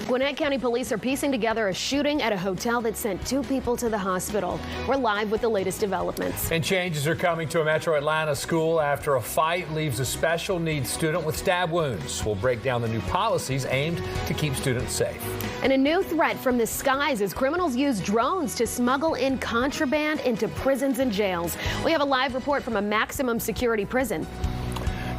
Gwinnett County police are piecing together a shooting at a hotel that sent 2 people to the hospital. We're live with the latest developments. And changes are coming to a Metro Atlanta school after a fight leaves a special needs student with stab wounds. We'll break down the new policies aimed to keep students safe. And a new threat from the skies as criminals use drones to smuggle in contraband into prisons and jails. We have a live report from a maximum security prison.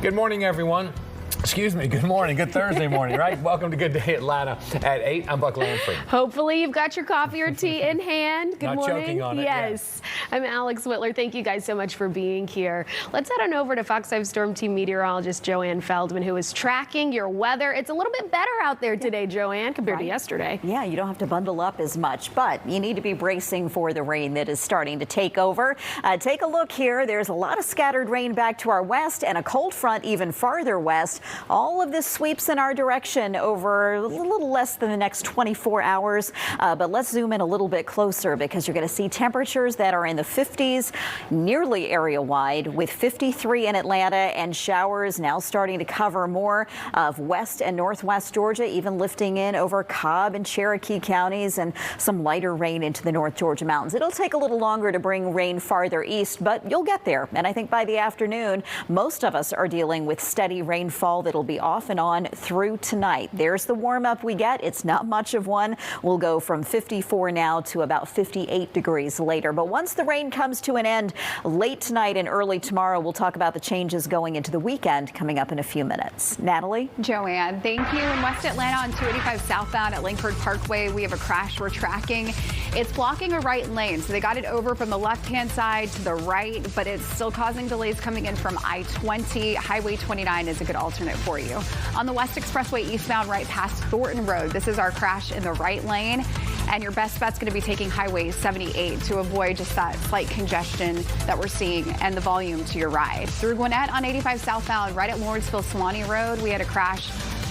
Good morning, everyone. Excuse me. Good morning. Good Thursday morning, right? Welcome to Good Day Atlanta at 8. I'm Buck Lanford. Hopefully you've got your coffee or tea in hand. Good morning. Not choking on it. Yes. Yeah. I'm Alex Whitler. Thank you guys so much for being here. Let's head on over to Fox 5 Storm Team meteorologist Joanne Feldman, who is tracking your weather. It's a little bit better out there today, Joanne, compared to yesterday. Yeah, you don't have to bundle up as much, but you need to be bracing for the rain that is starting to take over. Take a look here. There's a lot of scattered rain back to our west and a cold front even farther west. All of this sweeps in our direction over a little less than the next 24 hours. But let's zoom in a little bit closer because you're going to see temperatures that are in the 50s nearly area wide, with 53 in Atlanta, and showers now starting to cover more of west and northwest Georgia, even lifting in over Cobb and Cherokee counties, and some lighter rain into the North Georgia mountains. It'll take a little longer to bring rain farther east, but you'll get there. And I think by the afternoon, most of us are dealing with steady rainfall that'll be off and on through tonight. There's the warm up we get. It's not much of one. We'll go from 54 now to about 58 degrees later. But once the rain comes to an end late tonight and early tomorrow, we'll talk about the changes going into the weekend coming up in a few minutes. Natalie? Joanne, thank you. In West Atlanta on 285 southbound at Langford Parkway, we have a crash we're tracking. It's blocking a right lane, so they got it over from the left-hand side to the right, but it's still causing delays coming in from I-20. Highway 29 is a good alternate for you. On the West Expressway eastbound right past Thornton Road, this is our crash in the right lane, and your best bet's going to be taking Highway 78 to avoid just that slight congestion that we're seeing and the volume to your ride. Through Gwinnett on 85 southbound right at Lawrenceville Suwannee Road, we had a crash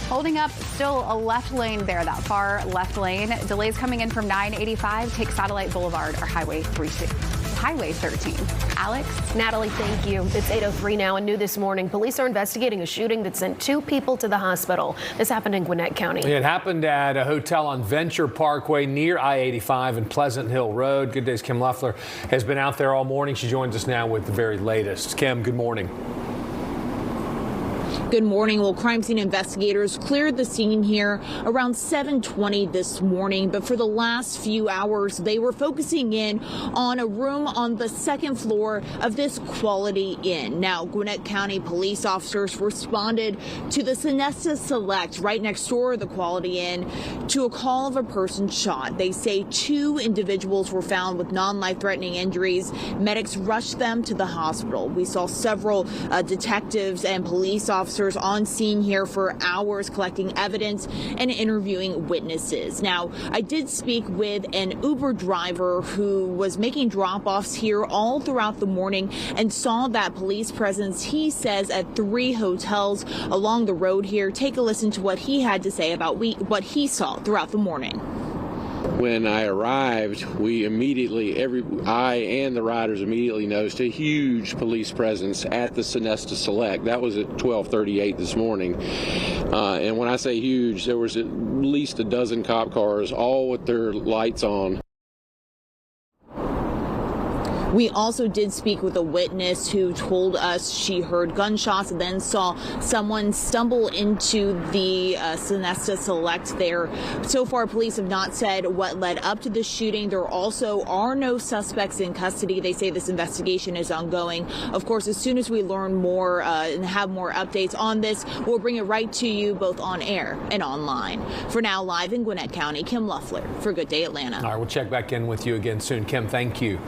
holding up still a left lane there, that far left lane. Delays coming in from 985, take Satellite Boulevard or Highway 13. Alex? Natalie, thank you. It's 8:03 now, and new this morning, police are investigating a shooting that sent 2 people to the hospital. This happened in Gwinnett County. It happened at a hotel on Venture Parkway near I-85 and Pleasant Hill Road. Good Day's Kim Luffler has been out there all morning. She joins us now with the very latest. Kim, good morning. Good morning. Well, crime scene investigators cleared the scene here around 7:20 this morning, but for the last few hours, they were focusing in on a room on the second floor of this Quality Inn. Now, Gwinnett County police officers responded to the Sonesta Select right next door to the Quality Inn to a call of a person shot. They say 2 individuals were found with non-life-threatening injuries. Medics rushed them to the hospital. We saw several detectives and police officers on scene here for hours collecting evidence and interviewing witnesses. Now, I did speak with an Uber driver who was making drop-offs here all throughout the morning and saw that police presence, he says, at 3 hotels along the road here. Take a listen to what he had to say about what he saw throughout the morning. When I arrived, we immediately, I and the riders immediately noticed a huge police presence at the Sonesta Select. That was at 12:38 this morning. And when I say huge, there was at least a dozen cop cars, all with their lights on. We also did speak with a witness who told us she heard gunshots and then saw someone stumble into the Sonesta Select there. So far, police have not said what led up to the shooting. There also are no suspects in custody. They say this investigation is ongoing. Of course, as soon as we learn more and have more updates on this, we'll bring it right to you both on air and online. For now, live in Gwinnett County, Kim Luffler for Good Day Atlanta. All right, we'll check back in with you again soon. Kim, thank you.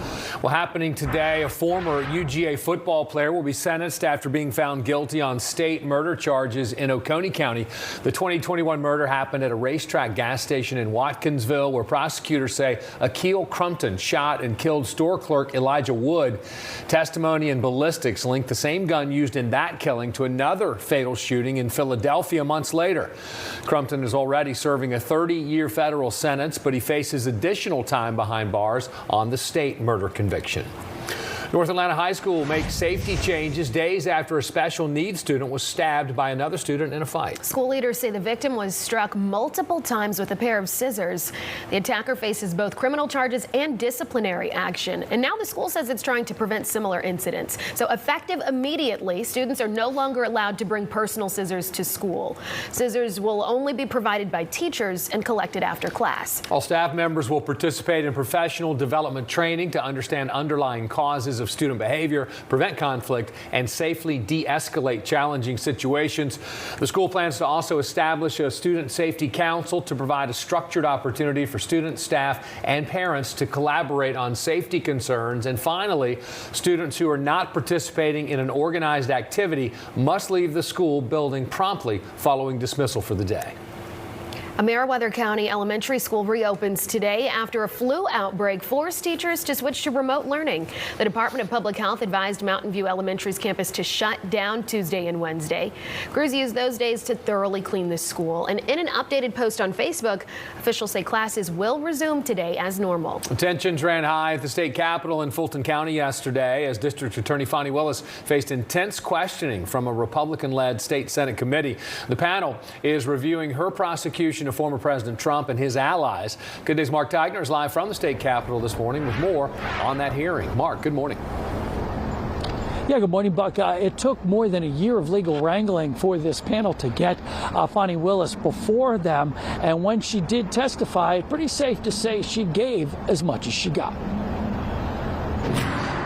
Well, happening today, a former UGA football player will be sentenced after being found guilty on state murder charges in Oconee County. The 2021 murder happened at a racetrack gas station in Watkinsville, where prosecutors say Akil Crumpton shot and killed store clerk Elijah Wood. Testimony and ballistics linked the same gun used in that killing to another fatal shooting in Philadelphia months later. Crumpton is already serving a 30-year federal sentence, but he faces additional time behind bars on the state murder conviction. North Atlanta High School makes safety changes days after a special needs student was stabbed by another student in a fight. School leaders say the victim was struck multiple times with a pair of scissors. The attacker faces both criminal charges and disciplinary action. And now the school says it's trying to prevent similar incidents. So effective immediately, students are no longer allowed to bring personal scissors to school. Scissors will only be provided by teachers and collected after class. All staff members will participate in professional development training to understand underlying causes of student behavior, prevent conflict, and safely de-escalate challenging situations. The school plans to also establish a student safety council to provide a structured opportunity for students, staff, and parents to collaborate on safety concerns. And finally, students who are not participating in an organized activity must leave the school building promptly following dismissal for the day. A Meriwether County elementary school reopens today after a flu outbreak forced teachers to switch to remote learning. The Department of Public Health advised Mountain View Elementary's campus to shut down Tuesday and Wednesday. Crews used those days to thoroughly clean the school. And in an updated post on Facebook, officials say classes will resume today as normal. Tensions ran high at the state capitol in Fulton County yesterday as District Attorney Fani Willis faced intense questioning from a Republican-led state Senate committee. The panel is reviewing her prosecution of former President Trump and his allies. Good Day's Mark Teichner is live from the state capitol this morning with more on that hearing. Mark, good morning. Yeah, good morning, Buck. It took more than a year of legal wrangling for this panel to get Fani Willis before them. And when she did testify, pretty safe to say she gave as much as she got.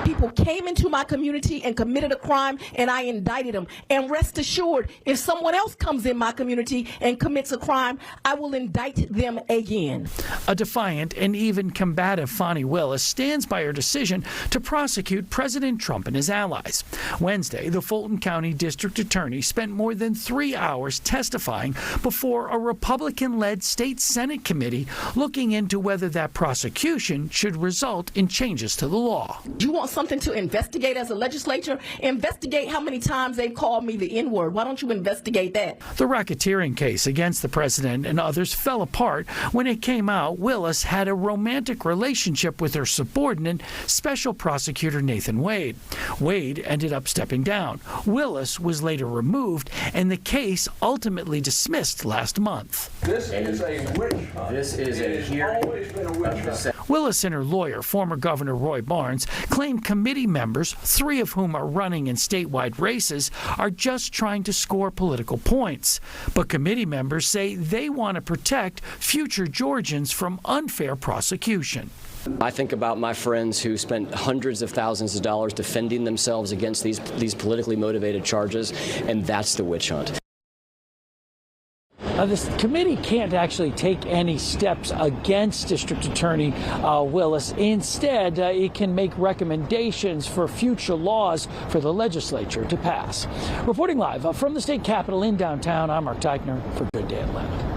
People came into my community and committed a crime, and I indicted them. And rest assured, if someone else comes in my community and commits a crime, I will indict them again. A defiant and even combative Fani Willis stands by her decision to prosecute President Trump and his allies. Wednesday, the Fulton County District Attorney spent more than 3 hours testifying before a Republican-led state Senate committee looking into whether that prosecution should result in changes to the law. You want something to investigate as a legislature? Investigate how many times they've called me the N-word. Why don't you investigate that? The racketeering case against the president and others fell apart when it came out Willis had a romantic relationship with her subordinate, Special Prosecutor Nathan Wade. Wade ended up stepping down. Willis was later removed, and the case ultimately dismissed last month. This is a witch hunt. This is a hearing. Always been a witch hunt. Willis and her lawyer, former Governor Roy Barnes, claimed committee members, 3 of whom are running in statewide races, are just trying to score political points. But committee members say they want to protect future Georgians from unfair prosecution. I think about my friends who spent hundreds of thousands of dollars defending themselves against these politically motivated charges, and that's the witch hunt. This committee can't actually take any steps against District Attorney Willis. Instead, it can make recommendations for future laws for the legislature to pass. Reporting live from the state capitol in downtown, I'm Mark Teichner for Good Day Atlanta.